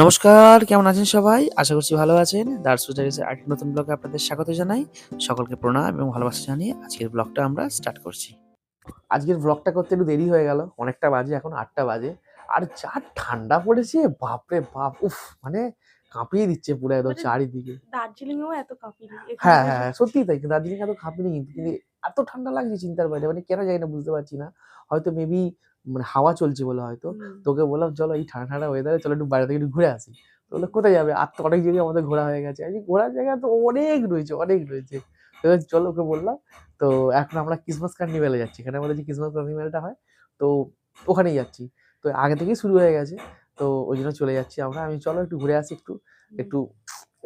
নমস্কার, কেমন আছেন সবাই? আশা করছি ভালো আছেন। দারসু ডায়েরিজের আরেকটি নতুন ব্লগে আপনাদের স্বাগত জানাই। সকলকে প্রণাম এবং ভালোবাসা জানিয়ে আজকের ব্লগটা আমরা স্টার্ট করছি। আজকের ব্লগটা করতে একটু দেরি হয়ে গেল। অনেকটা বাজে, এখন ৮টা বাজে। আর যা ঠান্ডা পড়েছে বাপরে বাপ! উফ! মানে কাঁপিয়ে দিচ্ছে পুরো একদম মানে চারিদিকে। দার্জিলিংয়েও এত কাঁপিনি। হ্যাঁ, হ্যাঁ, হ্যাঁ, সত্যিই তাই। দার্জিলিং এত কাঁপিনি কিন্তু এত ঠান্ডা লাগছে চিন্তার বাইরে। মানে কেন জানি না, বুঝতে পারছি না। হয়তো মেবি মানে হাওয়া চলছে বলে হয়তো। তোকে বললাম, "চলো এই ঠান্ডা, ঠান্ডা ওয়েদারে চলো একটু বাইরে থেকে একটু ঘুরে আসি।" তো বললো, "কোথায় যাবে? আর তো অনেক জায়গায় আমাদের ঘোরা হয়ে গেছে।" আমি ঘোরার জায়গা তো অনেক রয়েছে, অনেক রয়েছে। তো চলো ওকে বললাম। তো এখন আমরা ক্রিসমাস কার্নিভ্যালে যাচ্ছি। এখানে আমাদের যে ক্রিসমাস কার্নিভ্যালটা হয়, তো ওখানেই যাচ্ছি। তো আগে থেকেই শুরু হয়ে গেছে। তো ওইজন্য চলে যাচ্ছি আমরা। আমি চলো একটু ঘুরে আসি একটু। একটু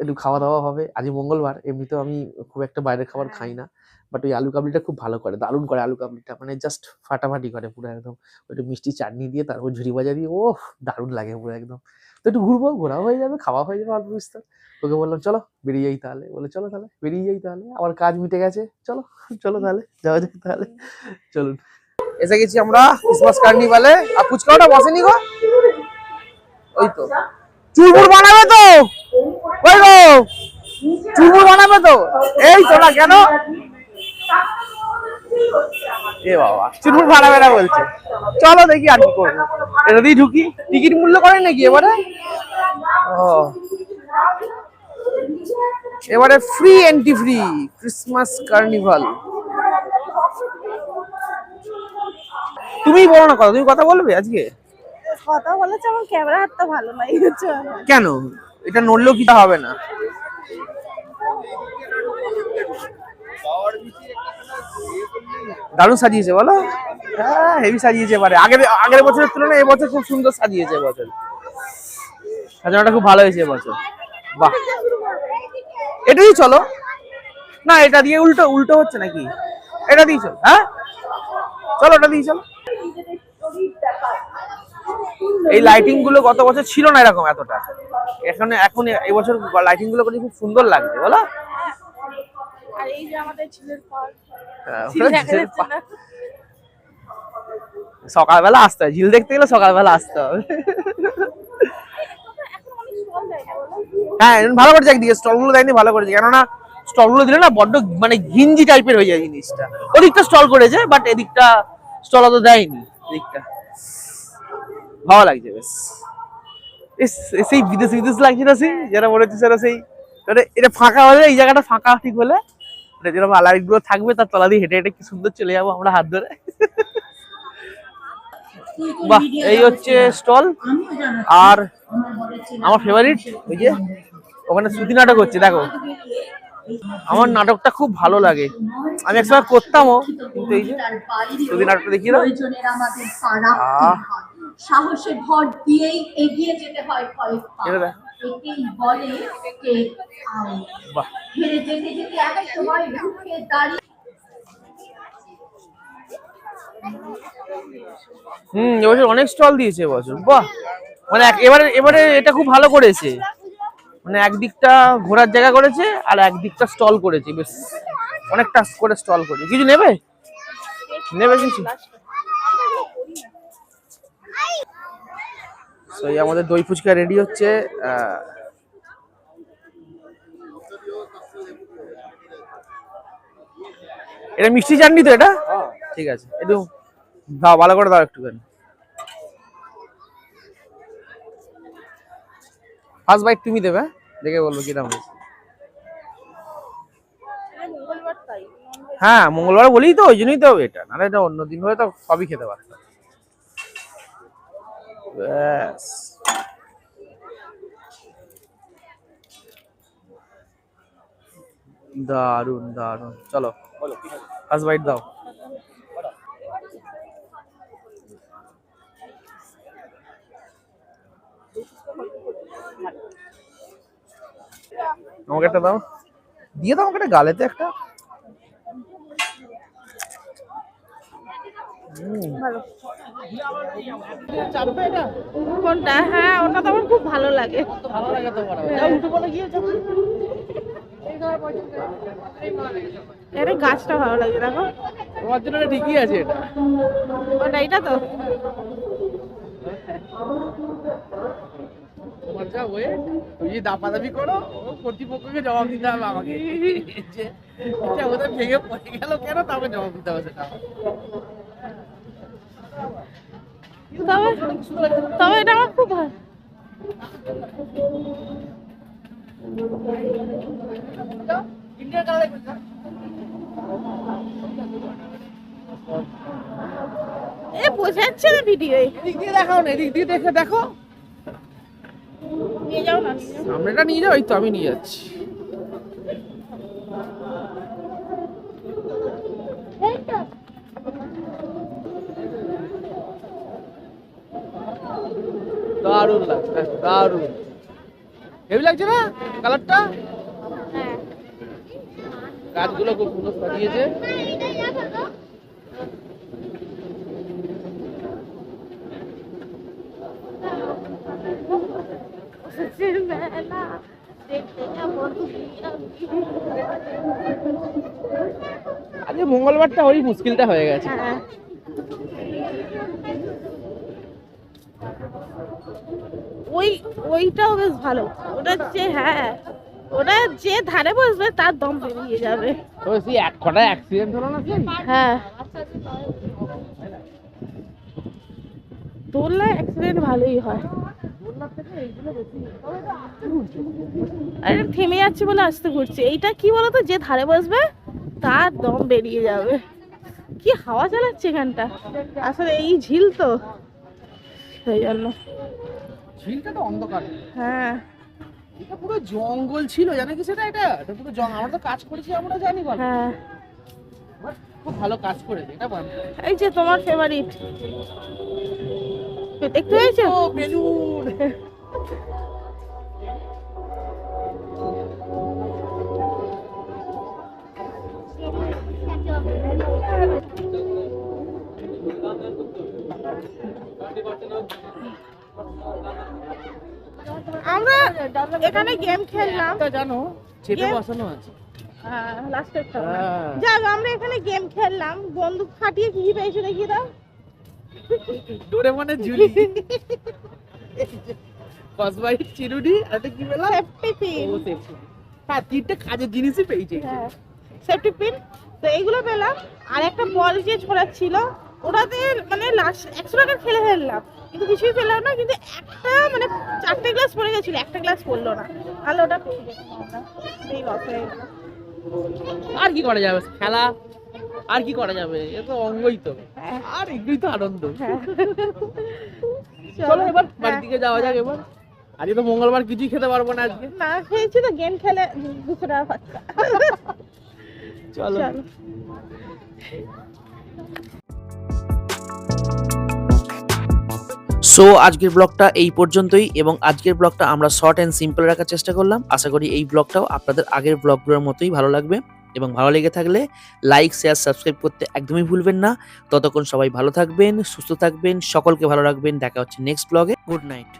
একটু খাওয়া-দাওয়া হবে। আজকে মঙ্গলবার। এমনিতেও আমি খুব একটা বাইরের খাবার খাই না। বাট ওই আলু কাবলিটা খুব ভালো করে। দারুণ করে আলু কাবলিটা। মানে জাস্ট ফাটাফাটি করে পুরো একদম। একটু মিষ্টি চাটনি দিয়ে তারপর ঝুরি ভাজা দিয়ে, ওহ! দারুণ লাগে পুরো একদম। তো একটু ঘুরবো, ঘোরাও হয়ে যাবে, খাওয়া হয়ে যাবে অল্প বিস্তর। ওকে বললাম, "চলো বেরিয়ে যাই তাহলে।" বললো, "চলো তাহলে, বেরিয়ে যাই তাহলে। আমার কাজ মিটে গেছে। চলো, চলো তাহলে, যাওয়া যাক তাহলে। চলুন।" এসে গেছি আমরা ক্রিসমাস কার্নিভালে। আর ফুচকাটা বসেনি গো? ওই তো। চুরমুর বানাবে তো? ওই গো! চুরমুর বানাবে তো? এই তো না কেন? এ বাবা, চুরমুর বানাবে না বলছে। চলো দেখি আর কি করবো। এটা দিয়ে ঢুকি। টিকিট মূল্য করেন নাকি এবারে? ও, এবারে free entry free Christmas carnival. তুমিই বলো না কথা, তুমি কথা বলবে আজকে? কথা বলেছে, আমার ক্যামেরা হাতটা ভালো নাই হচ্ছে। কেন? এটা নড়লেও কি হবে না? দারুণ সাজিয়েছে বলো। হ্যাঁ, হেভি সাজিয়েছে এবারে। আগের বছরের তুলনায় এবছর খুব সুন্দর সাজিয়েছে এবছর। সাজানোটা খুব ভালো হয়েছে এবছর। বাহ, এটাই চলো না, এটা দিয়ে উল্টো উল্টো হচ্ছে নাকি? এটা দিয়ে চলো। হ্যাঁ চলো, এটা দিয়ে চলো। এই লাইটিং গুলো গত বছর ছিল না এরকম এতটা। এখন এবছর লাইটিং গুলো করে খুব সুন্দর লাগছে বলো। আর এই যে আমাদের ঝিলের ফল, সকালবেলা আসতে হয়, ঝিল দেখতে গেলে সকালবেলা আসতে হবে। হ্যাঁ, ভালো করেছে, একদিকে স্টল গুলো দেয়নি, ভালো করেছে। কেননা স্টল গুলো দিলে না বড্ড মানে ঘিঞ্জি টাইপের হয়ে যায় জিনিসটা। ওদিকটা স্টল করেছে, বাট এদিকটা স্টল অত দেয়নি। এদিকটা ভালো লাগছে বেশ। সেই বিদেশ বিদেশ লাগছে না, সেই যারা মনে হচ্ছে সেটা সেই মানে এটা ফাঁকা হলে, এই জায়গাটা ফাঁকা ঠিক হলে এটা যেরকম আলারিগুলো থাকবে, তার তলা দিয়ে হেঁটে হেঁটে কি সুন্দর চলে যাবো আমরা হাত ধরে। বাহ, এই হচ্ছে স্টল। আর আমার ফেভারিট ওই যে ওখানে শ্রুতি নাটক হচ্ছে, দেখো। আমার নাটকটা খুব ভালো লাগে, আমি একসময় করতামও, কিন্তু এই যে শ্রুতি নাটকটা দেখিয়ে দাও। সাহসে ভর দিয়েই এগিয়ে যেতে হয় কয়েক পা, একেই বলে টেক আউট। বাহ, হেরে যেতে যেতে এক সময় রুখে দাঁড়িয়ে। এবছর অনেক স্টল দিয়েছে এবছর। বাহ, মানে এবারে এটা খুব ভালো করেছে। মানে একদিকটা ঘোরার জায়গা করেছে আর একদিকটা স্টল করেছে, বেশ অনেকটা করে স্টল করেছে। কিছু নেবে কিছু? তো এই আমাদের দই ফুচকা রেডি হচ্ছে। এটা মিষ্টি চাটনি তো? এটা ঠিক আছে, একটু দাও, ভালো করে দাও একটুখানি। ফার্স্ট বাইট তুমি দেবে, দেখে বলবো কিরকম হয়েছে। হ্যাঁ, মঙ্গলবার বলেই তো, ওই জন্যই তো এটা, নাহলে এটা অন্য দিন হলে তো সবই খেতে পারতাম। ব্যাস, দারুন দারুন। চলো ফার্স্ট বাইট দাও। আমাকে একটা দাও, দিয়ে দাও আমাকে একটা, গালেতে একটা। কোনটা? হ্যাঁ, ওটা তো আমার খুব ভালো লাগে। ভালো লাগে তোমার? যাও উঠে পড়ে গিয়েছো। এটা গাছটা ভালো লাগে, দেখো। তোমার জন্য ঠিকই আছে এটা। ওটা, এটা তো তোমার যা ওয়েট, তুমি যদি দাপাদাপি করো ও কর্তৃপক্ষকে জবাব দিতে হবে আমাকে যে এটা ওদের ভেঙে পড়ে গেল কেন, তারপরে জবাব দিতে হবে সেটা। তবে তবে এটা আমার খুব ভালো। ইন্ডিয়ান কালার এ বোঝা যাচ্ছে না ভিডিও। এদিক দিয়ে দেখাও না, এদিক দিয়ে দেখে দেখো। নিয়ে যাও না, সামনেটা নিয়ে যাও, এই তো আমি নিয়ে যাচ্ছি। দারুণ লাগছে, দারুণ হেভি লাগছে না কালারটা? হ্যাঁ গাছগুলো খুব সুন্দর সাজিয়েছে। আজকে মঙ্গলবারটা ওই মুশকিলটা হয়ে গেছে। হ্যাঁ ওইটাও বেশ ভালো। ওটা যে হ্যাঁ ওটা যে ধারে বসবে তার দম বেরিয়ে যাবে। তো সেই এক কটা অ্যাক্সিডেন্ট হলো না সেই? হ্যাঁ দোলনায় অ্যাক্সিডেন্ট ভালোই হয়। আর এটা থেমে যাচ্ছে বলে আসতে ঘুরছে। এইটা কি বলতো, যে ধারে বসবে তার দম বেরিয়ে যাবে। কি হাওয়া চালাচ্ছে এখানটা, আসলে এই ঝিল তো সেই জন্য। ঝিলটা তো অন্ধকার, হ্যাঁ এটা পুরো জঙ্গল ছিল, জানো কি সেটা? এটা পুরো জঙ্গল। আমরা তো কাজ করেছি, আমরা জানি বল। হ্যাঁ খুব ভালো কাজ করেছে এটা বল। এই যে তোমার ফেভারিট দেখতে পেয়েছো? ও বেলুন। আমরা এখানে গেম খেললাম, এটা জানো চেপে Game? বসানো আছে। লাস্টের হ্যাঁ। যাক আমরা এখানে গেম খেললাম। বন্দুক ফাটিয়ে কি কি পেয়েছো দেখিয়ে দাও। ডোরেমনের ঝুলি, কসবাইট চিরুনি, আর এটা কি পেলাম? Safety pin. ও সেফটি। হ্যাঁ, তিনটে কাজের জিনিসই পেয়েছে। হ্যাঁ সেফটি পিন তো এইগুলো পেলাম। আর একটা বল যে ছোড়াচ্ছিল ওটাতে মানে লাস্ট 100 টাকা খেলে ফেললাম, কিন্তু কিছুই পেলাম না। কিন্তু একটা মানে 4টে গ্লাস পড়ে গেছিল, একটা গ্লাস পড়লো না, তাহলে ওটা পেয়ে যেতাম আমরা। এই লস হয়ে গেল। আর কি করা যাবে, খেলা আর কি করা যাবে, এ তো অঙ্গই তো। হ্যাঁ। আর এগুলোই তো আনন্দ। হ্যাঁ চলো এবার বাড়ির হ্যাঁ। দিকে যাওয়া যাক এবার। আজকে তো মঙ্গলবার, কিছুই খেতে পারবো না আজকে। না খেয়েছি তো, গেম খেলে 200 টাকা খরচা। চলো। চলো। সো আজকের ব্লগটা এই পর্যন্তই, এবং আজকের ব্লগটা আমরা শর্ট অ্যান্ড সিম্পল রাখার চেষ্টা করলাম। আশা করি এই ব্লগটাও আপনাদের আগের ব্লগগুলোর মতোই ভালো লাগবে, এবং ভালো লেগে থাকলে লাইক শেয়ার সাবস্ক্রাইব করতে একদমই ভুলবেন না। ততক্ষণ সবাই ভালো থাকবেন, সুস্থ থাকবেন, সকলকে ভালো রাখবেন। দেখা হচ্ছে নেক্সট ব্লগে। Good night.